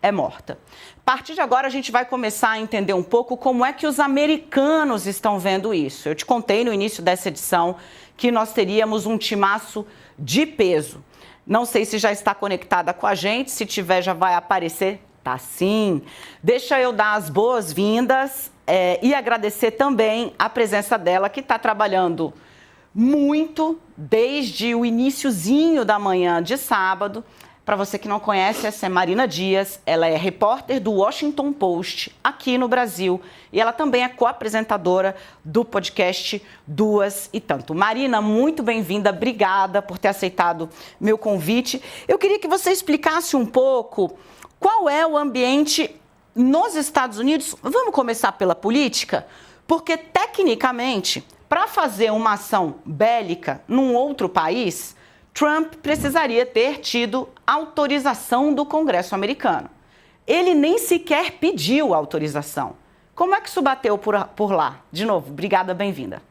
é morta. A partir de agora, a gente vai começar a entender um pouco como é que os americanos estão vendo isso. Eu te contei no início dessa edição que nós teríamos um timaço de peso. Não sei se já está conectada com a gente, se tiver já vai aparecer. Tá sim. Deixa eu dar as boas-vindas e agradecer também a presença dela, que está trabalhando muito desde o iniciozinho da manhã de sábado. Para você que não conhece, essa é Marina Dias, ela é repórter do Washington Post aqui no Brasil e ela também é co-apresentadora do podcast Duas e Tanto. Marina, muito bem-vinda, obrigada por ter aceitado meu convite. Eu queria que você explicasse um pouco qual é o ambiente nos Estados Unidos. Vamos começar pela política? Porque, tecnicamente, para fazer uma ação bélica num outro país, Trump precisaria ter tido autorização do Congresso americano. Ele nem sequer pediu autorização. Como é que isso bateu por lá? De novo, obrigada, bem-vinda.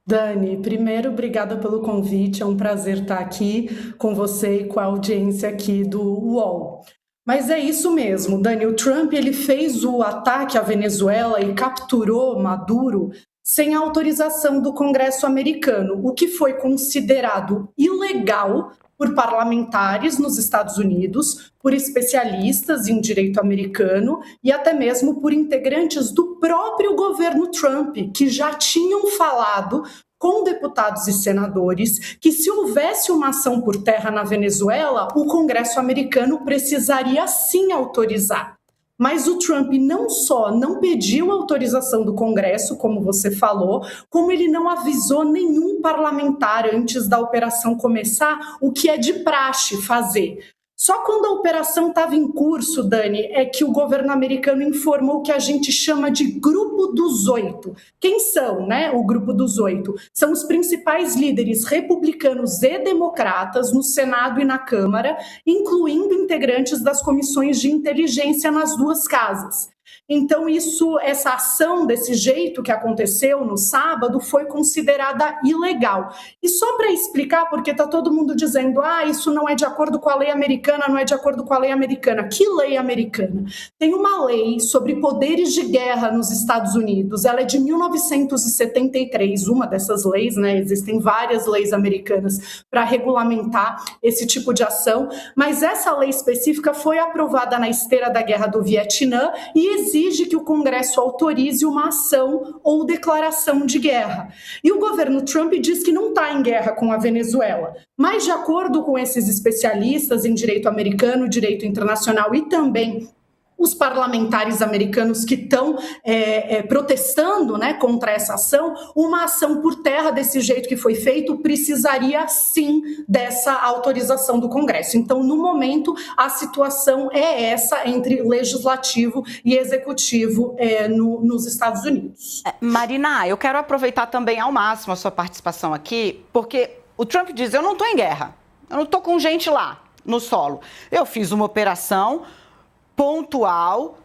Dani, primeiro, obrigada pelo convite, é um prazer estar aqui com você e com a audiência aqui do UOL. Mas é isso mesmo, Dani, o Trump ele fez o ataque à Venezuela e capturou Maduro sem a autorização do Congresso americano, o que foi considerado ilegal por parlamentares nos Estados Unidos, por especialistas em direito americano e até mesmo por integrantes do próprio governo Trump, que já tinham falado com deputados e senadores que se houvesse uma ação por terra na Venezuela, o Congresso americano precisaria sim autorizar. Mas o Trump não só não pediu autorização do Congresso, como você falou, como ele não avisou nenhum parlamentar antes da operação começar, o que é de praxe fazer. Só quando a operação estava em curso, Dani, é que o governo americano informou o que a gente chama de Grupo dos Oito. Quem são, né, o Grupo dos Oito? São os principais líderes republicanos e democratas no Senado e na Câmara, incluindo integrantes das comissões de inteligência nas duas casas. Então, essa ação desse jeito que aconteceu no sábado foi considerada ilegal. E só para explicar, porque está todo mundo dizendo isso não é de acordo com a lei americana, não é de acordo com a lei americana. Que lei americana? Tem uma lei sobre poderes de guerra nos Estados Unidos, ela é de 1973, uma dessas leis, né? Existem várias leis americanas para regulamentar esse tipo de ação, mas essa lei específica foi aprovada na esteira da Guerra do Vietnã e exige que o Congresso autorize uma ação ou declaração de guerra. E o governo Trump diz que não está em guerra com a Venezuela. Mas, de acordo com esses especialistas em direito americano, direito internacional e também os parlamentares americanos que estão protestando, né, contra essa ação, uma ação por terra desse jeito que foi feito precisaria sim dessa autorização do Congresso. Então, no momento, a situação é essa entre legislativo e executivo nos Estados Unidos. Marina, eu quero aproveitar também ao máximo a sua participação aqui, porque o Trump diz, eu não estou em guerra, eu não estou com gente lá no solo. Eu fiz uma operação pontual,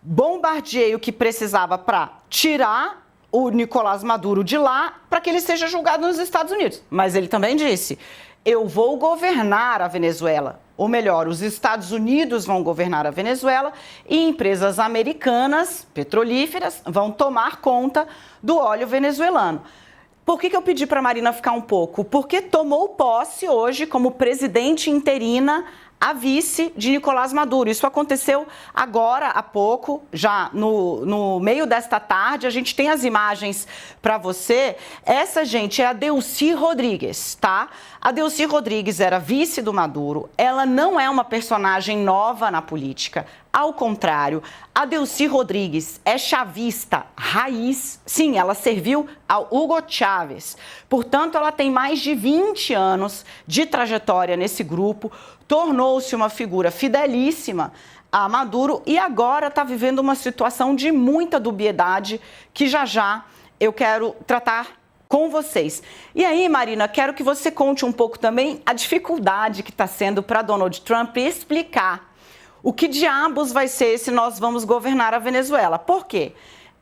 bombardeei o que precisava para tirar o Nicolás Maduro de lá para que ele seja julgado nos Estados Unidos. Mas ele também disse, eu vou governar a Venezuela. Ou melhor, os Estados Unidos vão governar a Venezuela e empresas americanas, petrolíferas, vão tomar conta do óleo venezuelano. Por que eu pedi para a Marina ficar um pouco? Porque tomou posse hoje como presidente interina a vice de Nicolás Maduro. Isso aconteceu agora há pouco, já no meio desta tarde. A gente tem as imagens para você. Essa, gente, é a Delcy Rodrigues, tá? A Delcy Rodrigues era vice do Maduro. Ela não é uma personagem nova na política. Ao contrário, a Delcy Rodrigues é chavista raiz. Sim, ela serviu ao Hugo Chávez. Portanto, ela tem mais de 20 anos de trajetória nesse grupo, tornou-se uma figura fidelíssima a Maduro e agora está vivendo uma situação de muita dubiedade que já eu quero tratar com vocês. E aí, Marina, quero que você conte um pouco também a dificuldade que está sendo para Donald Trump explicar o que diabos vai ser se nós vamos governar a Venezuela. Por quê?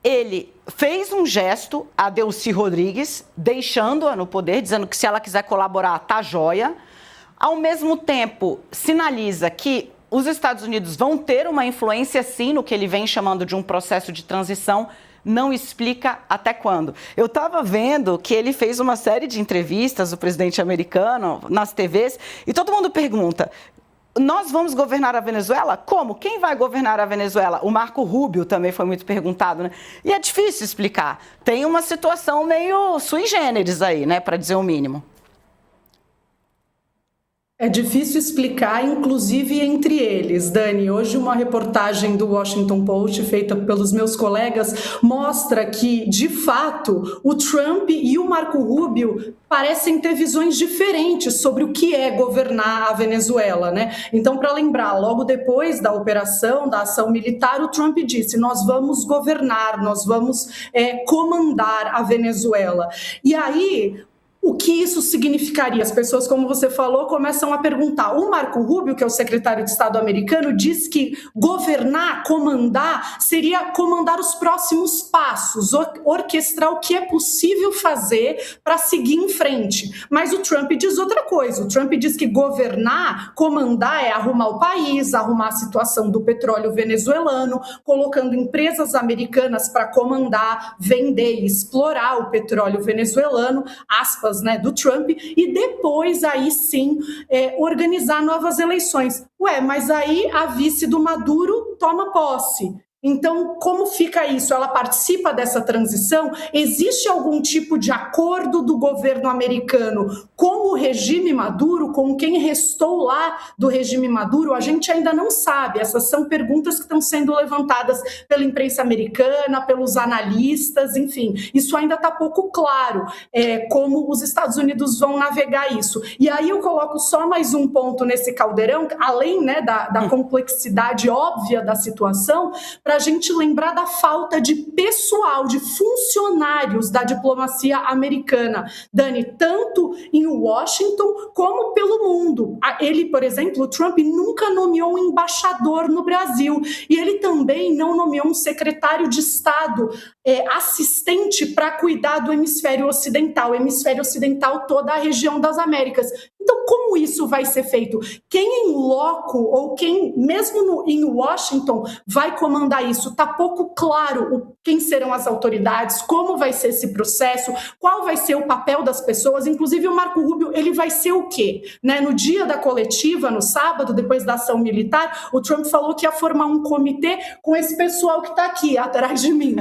Ele fez um gesto a Delcy Rodrigues, deixando-a no poder, dizendo que se ela quiser colaborar, tá joia. Ao mesmo tempo, sinaliza que os Estados Unidos vão ter uma influência, sim, no que ele vem chamando de um processo de transição, não explica até quando. Eu estava vendo que ele fez uma série de entrevistas, o presidente americano, nas TVs, e todo mundo pergunta: nós vamos governar a Venezuela? Como? Quem vai governar a Venezuela? O Marco Rubio também foi muito perguntado, né? E é difícil explicar. Tem uma situação meio sui generis aí, né, para dizer o mínimo. É difícil explicar, inclusive entre eles. Dani, hoje uma reportagem do Washington Post feita pelos meus colegas mostra que, de fato, o Trump e o Marco Rubio parecem ter visões diferentes sobre o que é governar a Venezuela, né? Então, para lembrar, logo depois da operação, da ação militar, o Trump disse: nós vamos governar, nós vamos comandar a Venezuela. E aí, o que isso significaria? As pessoas, como você falou, começam a perguntar. O Marco Rubio, que é o secretário de Estado americano, diz que governar, comandar, seria comandar os próximos passos, orquestrar o que é possível fazer para seguir em frente. Mas o Trump diz outra coisa. O Trump diz que governar, comandar é arrumar o país, arrumar a situação do petróleo venezuelano, colocando empresas americanas para comandar, vender e explorar o petróleo venezuelano, aspas, né, do Trump, e depois aí sim organizar novas eleições. Ué, mas aí a vice do Maduro toma posse. Então, como fica isso? Ela participa dessa transição? Existe algum tipo de acordo do governo americano com o regime Maduro, com quem restou lá do regime Maduro? A gente ainda não sabe. Essas são perguntas que estão sendo levantadas pela imprensa americana, pelos analistas, enfim. Isso ainda está pouco claro, como os Estados Unidos vão navegar isso. E aí eu coloco só mais um ponto nesse caldeirão, além, né, da complexidade óbvia da situação, para a gente lembrar da falta de pessoal, de funcionários da diplomacia americana, Dani, tanto em Washington como pelo mundo. Ele, por exemplo, o Trump nunca nomeou um embaixador no Brasil e ele também não nomeou um secretário de Estado assistente para cuidar do hemisfério ocidental, toda a região das Américas. Então, como isso vai ser feito? Quem em loco ou quem, mesmo em Washington, vai comandar isso? Está pouco claro quem serão as autoridades, como vai ser esse processo, qual vai ser o papel das pessoas. Inclusive, o Marco Rubio, ele vai ser o quê? Né? No dia da coletiva, no sábado, depois da ação militar, o Trump falou que ia formar um comitê com esse pessoal que está aqui, atrás de mim.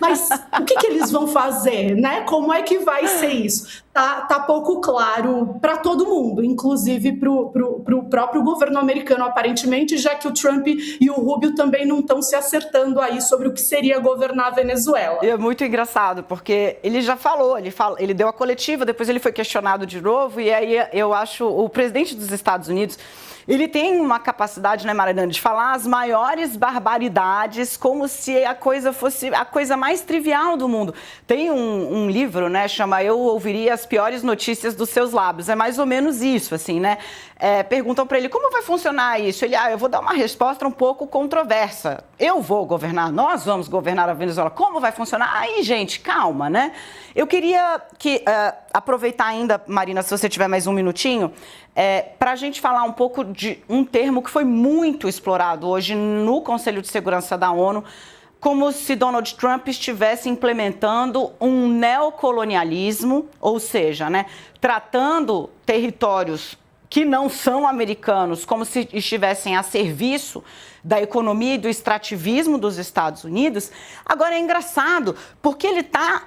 Mas o que eles vão fazer? Né? Como é que vai ser isso? Tá pouco claro para todo mundo, inclusive para o próprio governo americano, aparentemente, já que o Trump e o Rubio também não estão se acertando aí sobre o que seria governar a Venezuela. É muito engraçado, porque ele já falou, ele deu a coletiva, depois ele foi questionado de novo, e aí eu acho o presidente dos Estados Unidos, ele tem uma capacidade, né, Mariana, de falar as maiores barbaridades como se a coisa fosse a coisa mais trivial do mundo. Tem um livro, né, chama Eu Ouviria as Piores Notícias dos Seus Lábios. É mais ou menos isso, assim, né? Perguntam para ele como vai funcionar isso. Ele, eu vou dar uma resposta um pouco controversa. Eu vou governar, nós vamos governar a Venezuela. Como vai funcionar? Aí, gente, calma, né? Eu queria aproveitar ainda, Marina, se você tiver mais um minutinho, para a gente falar um pouco de um termo que foi muito explorado hoje no Conselho de Segurança da ONU, como se Donald Trump estivesse implementando um neocolonialismo, ou seja, né, tratando territórios que não são americanos como se estivessem a serviço da economia e do extrativismo dos Estados Unidos. Agora é engraçado, porque ele está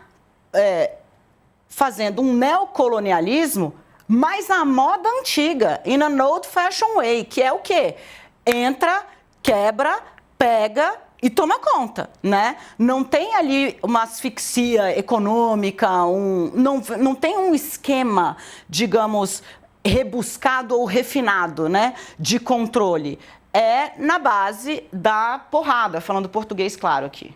fazendo um neocolonialismo, mas a moda antiga, in an old-fashioned way, que é o quê? Entra, quebra, pega e toma conta, né? Não tem ali uma asfixia econômica, não tem um esquema, digamos, rebuscado ou refinado, né, de controle. É na base da porrada, falando português claro aqui.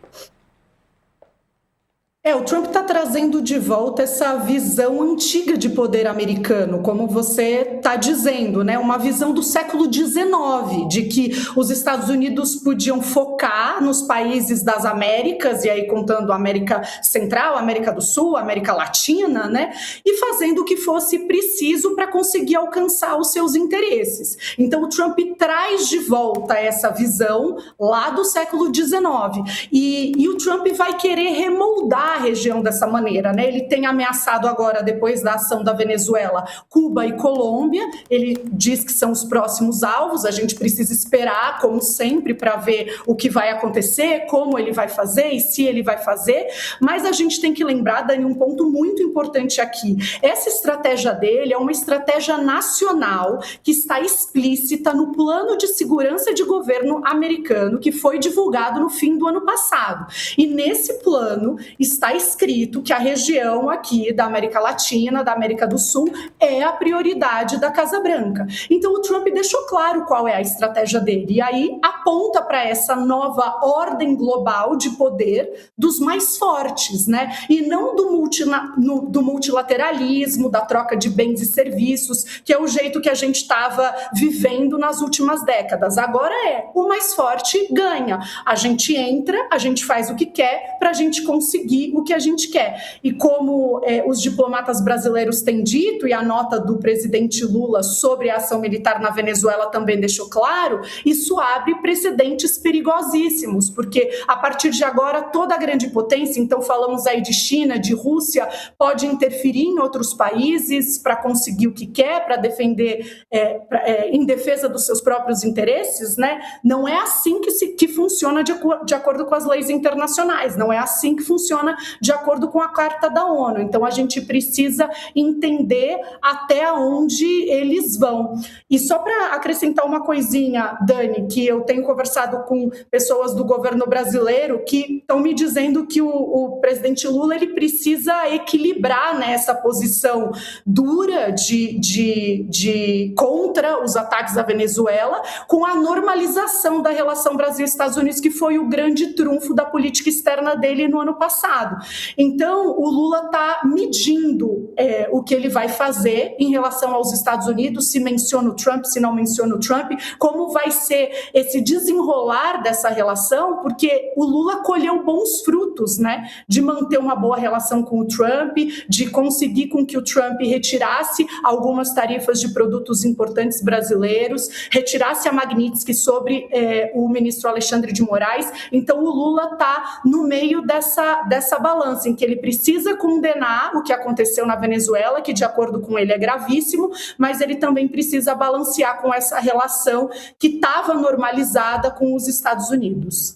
O Trump está trazendo de volta essa visão antiga de poder americano, como você está dizendo, né? Uma visão do século XIX, de que os Estados Unidos podiam focar nos países das Américas, e aí contando a América Central, América do Sul, América Latina, né? E fazendo o que fosse preciso para conseguir alcançar os seus interesses. Então o Trump traz de volta essa visão lá do século XIX. E o Trump vai querer remoldar a região dessa maneira, né? Ele tem ameaçado agora, depois da ação da Venezuela, Cuba e Colômbia. Ele diz que são os próximos alvos. A gente precisa esperar, como sempre, para ver o que vai acontecer, como ele vai fazer e se ele vai fazer. Mas a gente tem que lembrar, Dani, um ponto muito importante aqui. Essa estratégia dele é uma estratégia nacional que está explícita no plano de segurança de governo americano que foi divulgado no fim do ano passado. E nesse plano está escrito que a região aqui da América Latina, da América do Sul, é a prioridade da Casa Branca. Então o Trump deixou claro qual é a estratégia dele e aí aponta para essa nova ordem global de poder dos mais fortes, né? E não do multilateralismo, da troca de bens e serviços, que é o jeito que a gente estava vivendo nas últimas décadas. Agora o mais forte ganha. A gente entra, a gente faz o que quer para a gente conseguir o que a gente quer. E como os diplomatas brasileiros têm dito, e a nota do presidente Lula sobre a ação militar na Venezuela também deixou claro, isso abre precedentes perigosíssimos, porque a partir de agora toda a grande potência, então falamos aí de China, de Rússia, pode interferir em outros países para conseguir o que quer, para defender, em defesa dos seus próprios interesses, né? Não é assim que funciona de acordo com as leis internacionais, não é assim que funciona de acordo com a Carta da ONU. Então a gente precisa entender até onde eles vão. E só para acrescentar uma coisinha, Dani, que eu tenho conversado com pessoas do governo brasileiro que estão me dizendo que o presidente Lula ele precisa equilibrar, né, essa posição dura de contra os ataques à Venezuela com a normalização da relação Brasil-Estados Unidos, que foi o grande trunfo da política externa dele no ano passado. Então, o Lula está medindo o que ele vai fazer em relação aos Estados Unidos, se menciona o Trump, se não menciona o Trump, como vai ser esse desenrolar dessa relação, porque o Lula colheu bons frutos, né, de manter uma boa relação com o Trump, de conseguir com que o Trump retirasse algumas tarifas de produtos importantes brasileiros, retirasse a Magnitsky sobre o ministro Alexandre de Moraes. Então o Lula está no meio dessa balança, em que ele precisa condenar o que aconteceu na Venezuela, que de acordo com ele é gravíssimo, mas ele também precisa balancear com essa relação que estava normalizada com os Estados Unidos.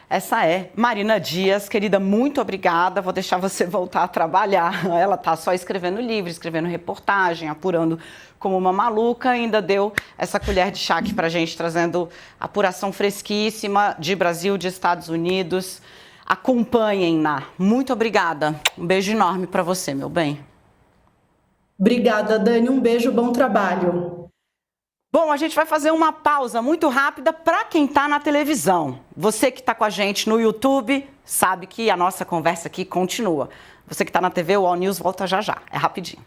Essa é Marina Dias, querida, muito obrigada. Vou deixar você voltar a trabalhar. Ela está só escrevendo livro, escrevendo reportagem, apurando como uma maluca. Ainda deu essa colher de chá aqui para a gente, trazendo apuração fresquíssima de Brasil, de Estados Unidos. Acompanhem-na. Muito obrigada. Um beijo enorme para você, meu bem. Obrigada, Dani. Um beijo, bom trabalho. Bom, a gente vai fazer uma pausa muito rápida para quem está na televisão. Você que está com a gente no YouTube sabe que a nossa conversa aqui continua. Você que está na TV, o All News volta já já. É rapidinho.